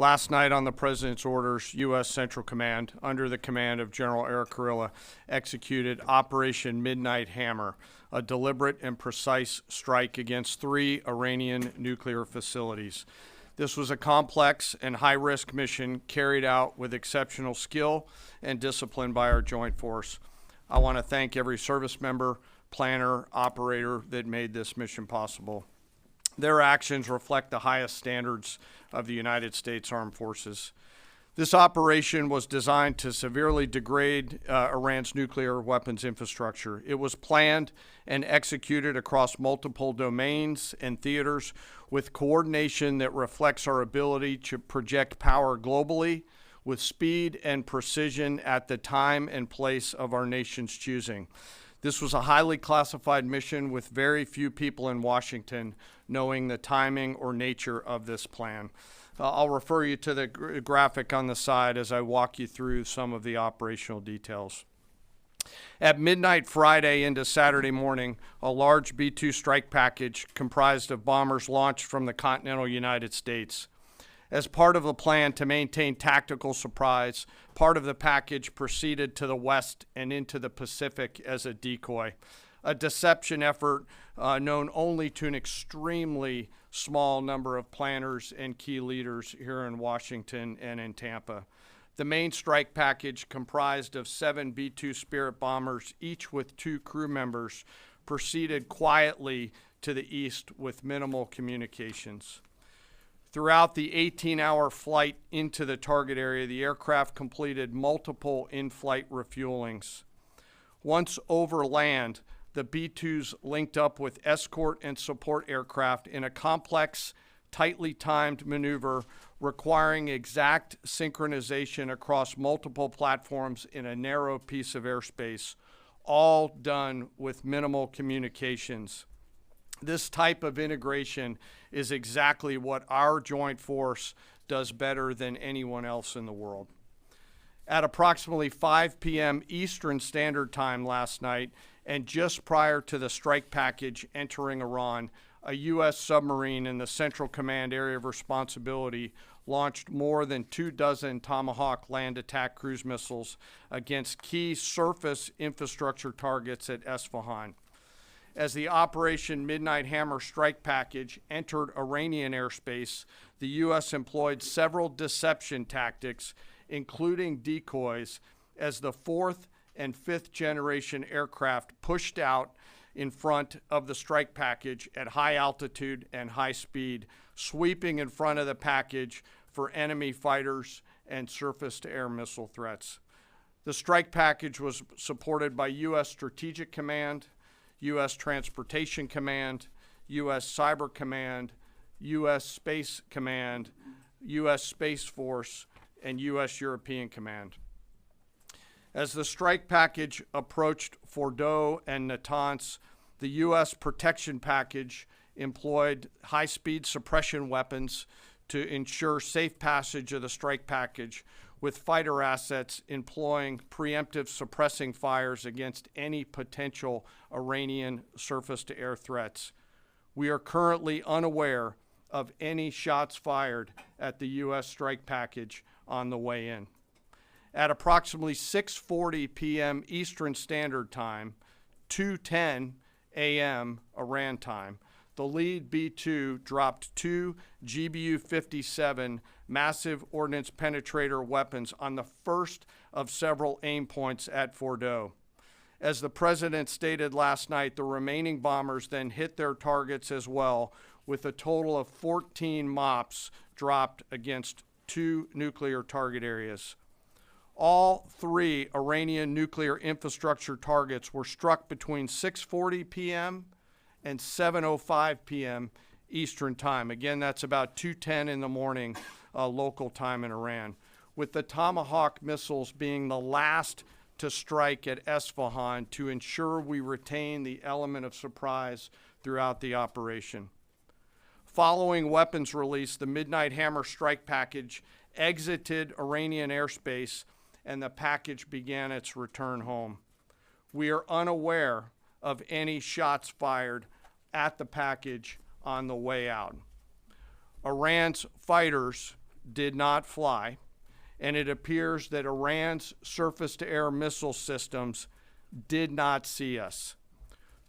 Last night, on the President's orders, U.S. Central Command, under the command of General Eric Kurilla, executed Operation Midnight Hammer, a deliberate and precise strike against 3 Iranian nuclear facilities. This was a complex and high-risk mission carried out with exceptional skill and discipline by our joint force. I want to thank every service member, planner, operator that made this mission possible. Their actions reflect the highest standards of the United States Armed Forces. This operation was designed to severely degrade Iran's nuclear weapons infrastructure. It was planned and executed across multiple domains and theaters with coordination that reflects our ability to project power globally with speed and precision at the time and place of our nation's choosing. This was a highly classified mission with very few people in Washington knowing the timing or nature of this plan. I'll refer you to the graphic on the side as I walk you through some of the operational details. At midnight Friday into Saturday morning, a large B-2 strike package comprised of bombers launched from the continental United States. As part of the plan to maintain tactical surprise, part of the package proceeded to the west and into the Pacific as a decoy, a deception effort known only to an extremely small number of planners and key leaders here in Washington and in Tampa. The main strike package, comprised of 7 B-2 Spirit bombers, each with 2 crew members, proceeded quietly to the east with minimal communications. Throughout the 18-hour flight into the target area, the aircraft completed multiple in-flight refuelings. Once over land, the B-2s linked up with escort and support aircraft in a complex, tightly timed maneuver requiring exact synchronization across multiple platforms in a narrow piece of airspace, all done with minimal communications. This type of integration is exactly what our joint force does better than anyone else in the world. At approximately 5 p.m. Eastern Standard Time last night, and just prior to the strike package entering Iran, a U.S. submarine in the Central Command area of responsibility launched more than 24 Tomahawk land attack cruise missiles against key surface infrastructure targets at Isfahan. As the Operation Midnight Hammer strike package entered Iranian airspace, the U.S. employed several deception tactics, including decoys, as the 4th and 5th generation aircraft pushed out in front of the strike package at high altitude and high speed, sweeping in front of the package for enemy fighters and surface-to-air missile threats. The strike package was supported by U.S. Strategic Command, U.S. Transportation Command, U.S. Cyber Command, U.S. Space Command, U.S. Space Force, and U.S. European Command. As the strike package approached Fordo and Natanz, the U.S. protection package employed high-speed suppression weapons to ensure safe passage of the strike package, with fighter assets employing preemptive suppressing fires against any potential Iranian surface-to-air threats. We are currently unaware of any shots fired at the U.S. strike package on the way in. At approximately 6:40 p.m. Eastern Standard Time, 2:10 a.m. Iran time, the lead B-2 dropped 2 GBU-57 massive ordnance penetrator weapons on the first of several aim points at Fordo. As the president stated last night, the remaining bombers then hit their targets as well, with a total of 14 MOPs dropped against 2 nuclear target areas. All 3 Iranian nuclear infrastructure targets were struck between 6:40 p.m. and 7:05 p.m. Eastern Time. Again, that's about 2:10 in the morning local time in Iran, with the Tomahawk missiles being the last to strike at Isfahan to ensure we retain the element of surprise throughout the operation. Following weapons release, the Midnight Hammer strike package exited Iranian airspace and the package began its return home. We are unaware of any shots fired at the package on the way out. Iran's fighters did not fly, and it appears that Iran's surface-to-air missile systems did not see us.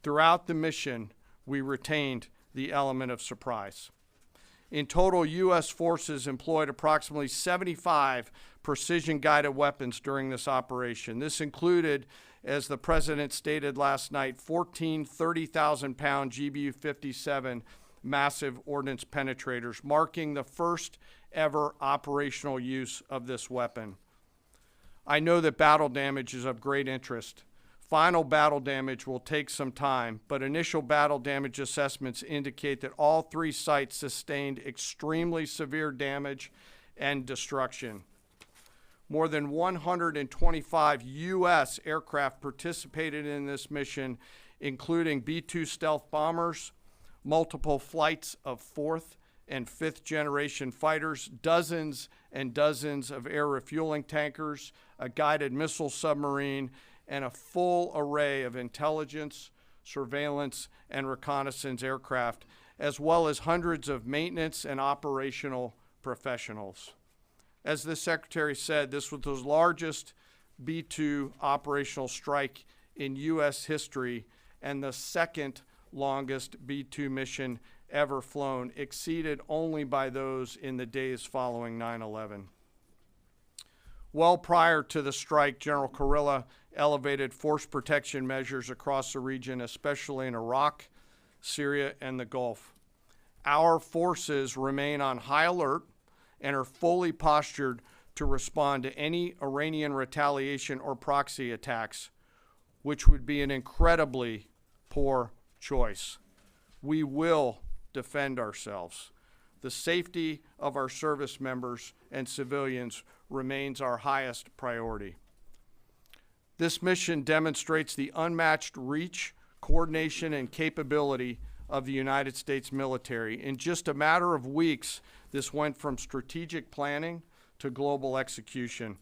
Throughout the mission, we retained the element of surprise. In total, U.S. forces employed approximately 75 precision-guided weapons during this operation. This included, as the President stated last night, 14 30,000-pound GBU-57 massive ordnance penetrators, marking the first ever operational use of this weapon. I know that battle damage is of great interest. Final battle damage will take some time, but initial battle damage assessments indicate that all three sites sustained extremely severe damage and destruction. More than 125 U.S. aircraft participated in this mission, including B-2 stealth bombers, multiple flights of fourth and fifth generation fighters, dozens and dozens of air refueling tankers, a guided missile submarine, and a full array of intelligence, surveillance, and reconnaissance aircraft, as well as hundreds of maintenance and operational professionals. As the Secretary said, this was the largest B-2 operational strike in U.S. history and the second longest B-2 mission ever flown, exceeded only by those in the days following 9/11. Well prior to the strike, General Kurilla elevated force protection measures across the region, especially in Iraq, Syria, and the Gulf. Our forces remain on high alert and are fully postured to respond to any Iranian retaliation or proxy attacks, which would be an incredibly poor choice. We will defend ourselves. The safety of our service members and civilians remains our highest priority. This mission demonstrates the unmatched reach, coordination, and capability of the United States military. In just a matter of weeks, this went from strategic planning to global execution.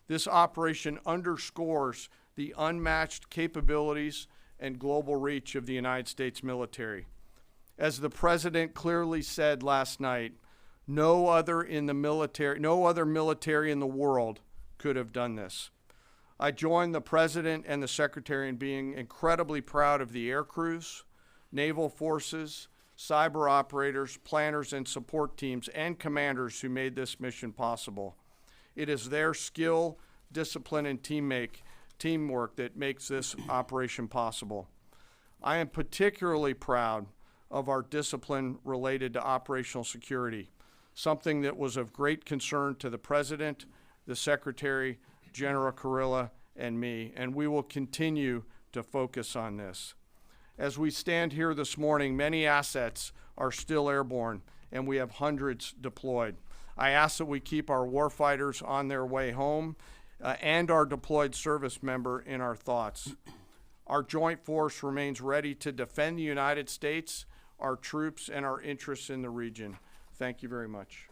This operation underscores the unmatched capabilities and global reach of the United States military. As the President clearly said last night, no other military in the world could have done this. I join the President and the Secretary in being incredibly proud of the air crews, naval forces, cyber operators, planners, and support teams, and commanders who made this mission possible. It is their skill, discipline, and teamwork that makes this operation possible. I am particularly proud of our discipline related to operational security, something that was of great concern to the President, the Secretary, General Kurilla, and me, and we will continue to focus on this. As we stand here this morning, many assets are still airborne, and we have hundreds deployed. I ask that we keep our warfighters on their way home and our deployed service member in our thoughts. Our joint force remains ready to defend the United States, our troops, and our interests in the region. Thank you very much.